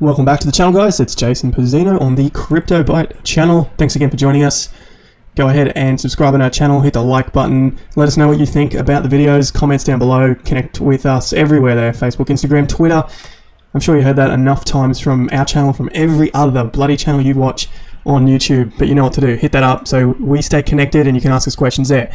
Welcome back to the channel, guys. It's Jason Pizzino on the Crypto Byte channel. Thanks again for joining us. Go ahead and subscribe on our channel, hit the like button, let us know what you think about the videos, comments down below, connect with us everywhere there, Facebook, Instagram, Twitter. I'm sure you heard that enough times from our channel, from every other bloody channel you watch on YouTube, but you know what to do. Hit that up so we stay connected and you can ask us questions there.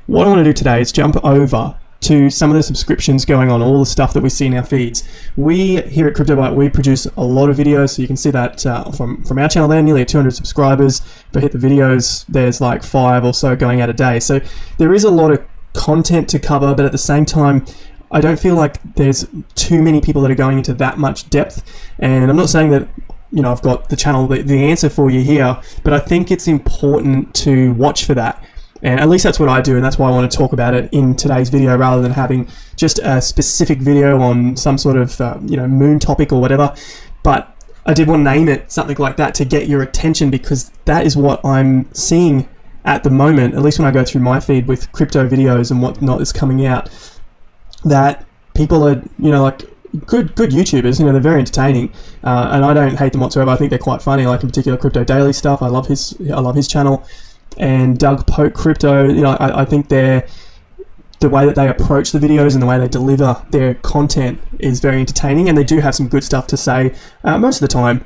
What I want to do today is jump over to some of the subscriptions going on, all the stuff that we see in our feeds. We here at Crypto Byte, we produce a lot of videos, so you can see that from our channel there, nearly at 200 subscribers. If I hit the videos, there's like 5 or so going out a day. So there is a lot of content to cover, but at the same time, I don't feel like there's too many people that are going into that much depth. And I'm not saying that, you know, I've got the channel, the answer for you here, but I think it's important to watch for that. And at least that's what I do, and that's why I want to talk about it in today's video rather than having just a specific video on some sort of moon topic or whatever. But I did want to name it something like that to get your attention, because that is what I'm seeing at the moment, at least when I go through my feed with crypto videos and whatnot is coming out, that people are, like good YouTubers, they're very entertaining, and I don't hate them whatsoever. I think they're quite funny, like in particular Crypto Daily stuff. I love his channel. And Doug Poke Crypto, I think the way that they approach the videos and the way they deliver their content is very entertaining, and they do have some good stuff to say most of the time.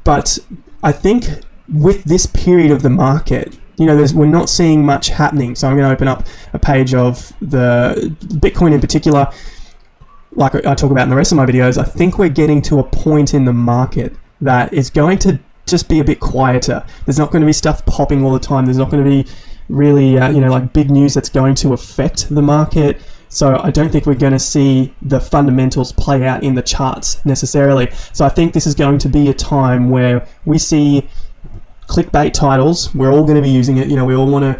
But I think with this period of the market, we're not seeing much happening. So I'm going to open up a page of the Bitcoin in particular, like I talk about in the rest of my videos. I think we're getting to a point in the market that is going to just be a bit quieter. There's not going to be stuff popping all the time. There's not going to be really, like big news that's going to affect the market. So I don't think we're going to see the fundamentals play out in the charts necessarily. So I think this is going to be a time where we see clickbait titles. We're all going to be using it. We all want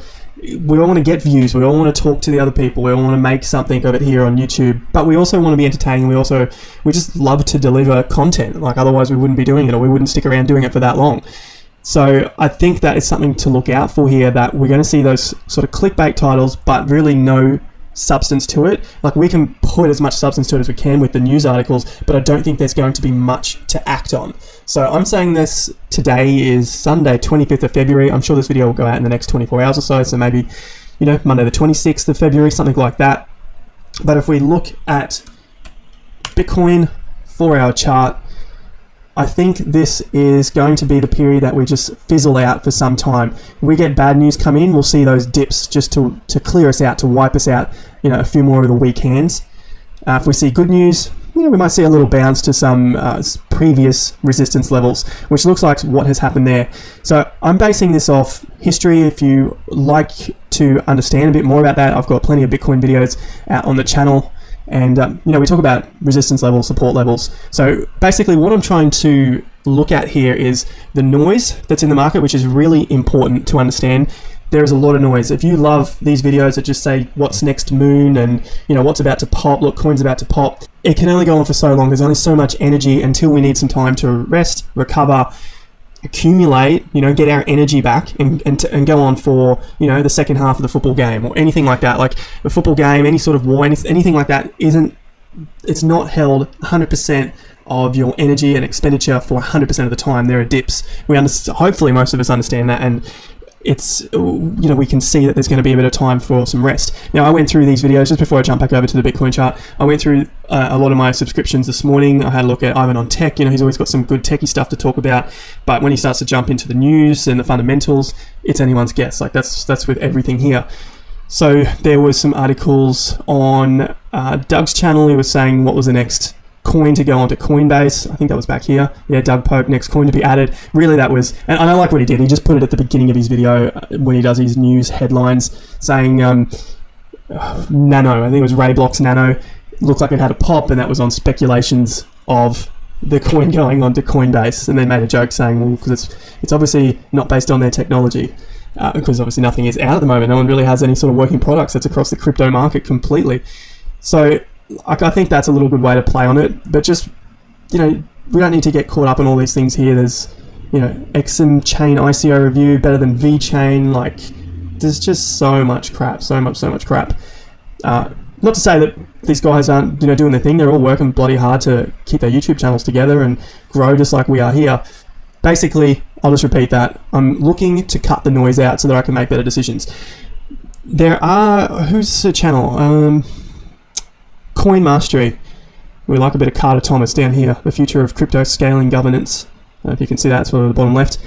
to get views. We all want to talk to the other people. We all want to make something of it here on YouTube, but we also want to be entertaining. We just love to deliver content. Like, otherwise we wouldn't be doing it, or we wouldn't stick around doing it for that long. So I think that is something to look out for here, that we're going to see those sort of clickbait titles, but really no substance to it. Like, we can put as much substance to it as we can with the news articles, but I don't think there's going to be much to act on. So I'm saying this, today is Sunday, 25th of February. I'm sure this video will go out in the next 24 hours or so. So maybe, Monday the 26th of February, something like that. But if we look at Bitcoin 4-hour chart, I think this is going to be the period that we just fizzle out for some time. If we get bad news come in, we'll see those dips just to clear us out, to wipe us out, a few more of the weak hands. If we see good news, we might see a little bounce to some previous resistance levels, which looks like what has happened there. So I'm basing this off history. If you like to understand a bit more about that, I've got plenty of Bitcoin videos out on the channel. And, we talk about resistance levels, support levels. So basically what I'm trying to look at here is the noise that's in the market, which is really important to understand. There is a lot of noise. If you love these videos that just say what's next moon and, what's about to pop, look, coin's about to pop, it can only go on for so long. There's only so much energy until we need some time to rest, recover, accumulate, get our energy back and go on for, the second half of the football game or anything like that. Like a football game, any sort of war, anything like that it's not held 100% of your energy and expenditure for 100% of the time. There are dips. Hopefully most of us understand that, and it's, we can see that there's going to be a bit of time for some rest. Now, I went through these videos just before I jump back over to the Bitcoin chart. I went through a lot of my subscriptions this morning. I had a look at Ivan on Tech. He's always got some good techie stuff to talk about, but when he starts to jump into the news and the fundamentals, it's anyone's guess. Like, that's with everything here. So there was some articles on Doug's channel. He was saying what was the next coin to go onto Coinbase. I think that was back here. Yeah, Doug Poke, next coin to be added. Really, that was, and I like what he did. He just put it at the beginning of his video when he does his news headlines, saying Nano, I think it was Rai-Blocks Nano, looked like it had a pop, and that was on speculations of the coin going onto Coinbase, and they made a joke saying, well, because it's obviously not based on their technology, because obviously nothing is out at the moment. No one really has any sort of working products that's across the crypto market completely. So I think that's a little good way to play on it, but just, we don't need to get caught up in all these things here. There's, XM chain ICO review better than V chain. Like, there's just so much crap, so much crap. Not to say that these guys aren't, doing their thing. They're all working bloody hard to keep their YouTube channels together and grow just like we are here. Basically, I'll just repeat that. I'm looking to cut the noise out so that I can make better decisions. There are, who's the channel? Coin Mastery. We like a bit of Carter Thomas down here. The future of crypto scaling governance. If you can see that, it's on the bottom left.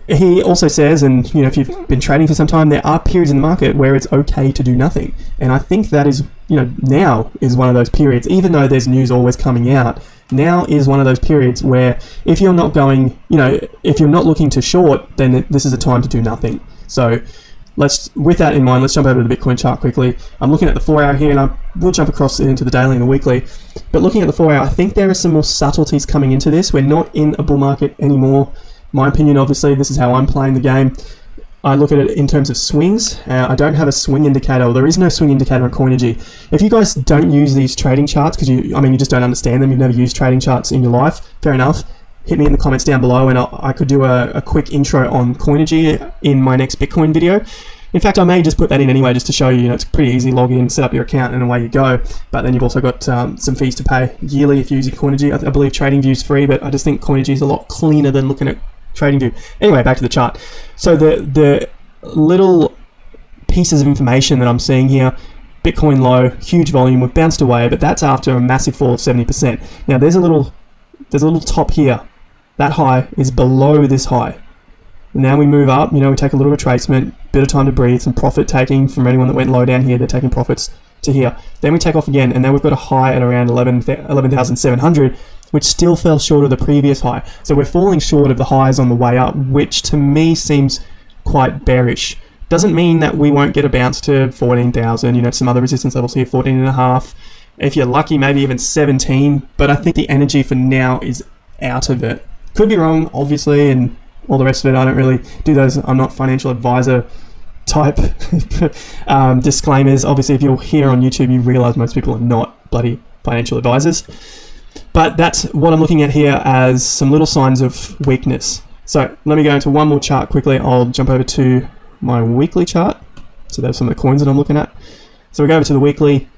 He also says, and if you've been trading for some time, there are periods in the market where it's okay to do nothing. And I think that is, now is one of those periods. Even though there's news always coming out, now is one of those periods where if you're not going, if you're not looking to short, then this is a time to do nothing. So with that in mind, let's jump over to the Bitcoin chart quickly. I'm looking at the 4 hour here, and I will jump across into the daily and the weekly. But looking at the 4 hour, I think there are some more subtleties coming into this. We're not in a bull market anymore. My opinion, obviously, this is how I'm playing the game. I look at it in terms of swings. I don't have a swing indicator. There is no swing indicator on Coinergy. If you guys don't use these trading charts, because you just don't understand them, you've never used trading charts in your life, fair enough. Hit me in the comments down below, and I could do a quick intro on Coinergy in my next Bitcoin video. In fact, I may just put that in anyway, just to show you, it's pretty easy. Log in, set up your account, and away you go. But then you've also got some fees to pay yearly if you're using Coinergy. I believe TradingView is free, but I just think Coinergy is a lot cleaner than looking at TradingView. Anyway, back to the chart. So the little pieces of information that I'm seeing here: Bitcoin low, huge volume, we've bounced away, but that's after a massive fall of 70%. Now there's a little top here. That high is below this high. Now we move up, we take a little retracement, bit of time to breathe, some profit taking from anyone that went low down here. They're taking profits to here. Then we take off again, and now we've got a high at around 11,700, which still fell short of the previous high. So we're falling short of the highs on the way up, which to me seems quite bearish. Doesn't mean that we won't get a bounce to 14,000, some other resistance levels here, 14.5. If you're lucky, maybe even 17, but I think the energy for now is out of it. Could be wrong, obviously, and all the rest of it. I don't really do those. I'm not financial advisor type disclaimers. Obviously, if you're here on YouTube, you realize most people are not bloody financial advisors. But that's what I'm looking at here as some little signs of weakness. So let me go into one more chart quickly. I'll jump over to my weekly chart. So there's some of the coins that I'm looking at. So we go over to the weekly,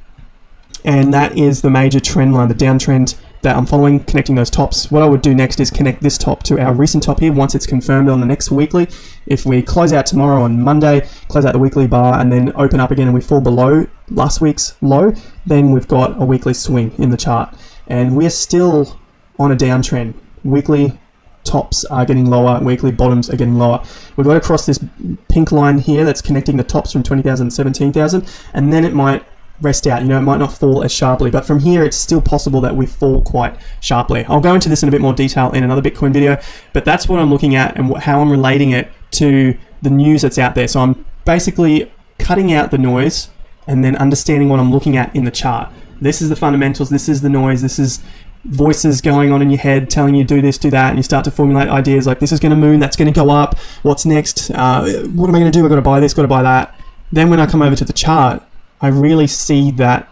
and that is the major trend line, the downtrend that I'm following, connecting those tops. What I would do next is connect this top to our recent top here once it's confirmed on the next weekly. If we close out tomorrow on Monday, close out the weekly bar, and then open up again and we fall below last week's low, then we've got a weekly swing in the chart. And we're still on a downtrend. Weekly tops are getting lower, weekly bottoms are getting lower. We've got to cross this pink line here that's connecting the tops from 20,000 to 17,000, and then it might rest out. It might not fall as sharply, but from here it's still possible that we fall quite sharply. I'll go into this in a bit more detail in another Bitcoin video, but that's what I'm looking at and how I'm relating it to the news that's out there. So I'm basically cutting out the noise and then understanding what I'm looking at in the chart. This is the fundamentals, this is the noise, this is voices going on in your head telling you do this, do that, and you start to formulate ideas like this is going to moon, that's going to go up, what's next, what am I going to do, I've got to buy this, got to buy that. Then when I come over to the chart, I really see that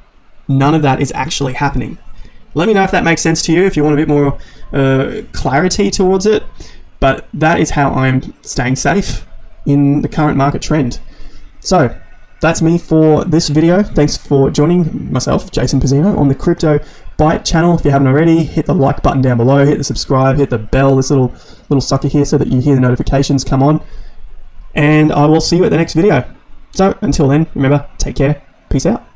none of that is actually happening. Let me know if that makes sense to you, if you want a bit more clarity towards it, but that is how I'm staying safe in the current market trend. So that's me for this video. Thanks for joining myself, Jason Pizzino, on the Crypto Byte channel. If you haven't already, hit the like button down below, hit the subscribe, hit the bell, this little sucker here, so that you hear the notifications come on. And I will see you at the next video. So until then, remember, take care. Peace out.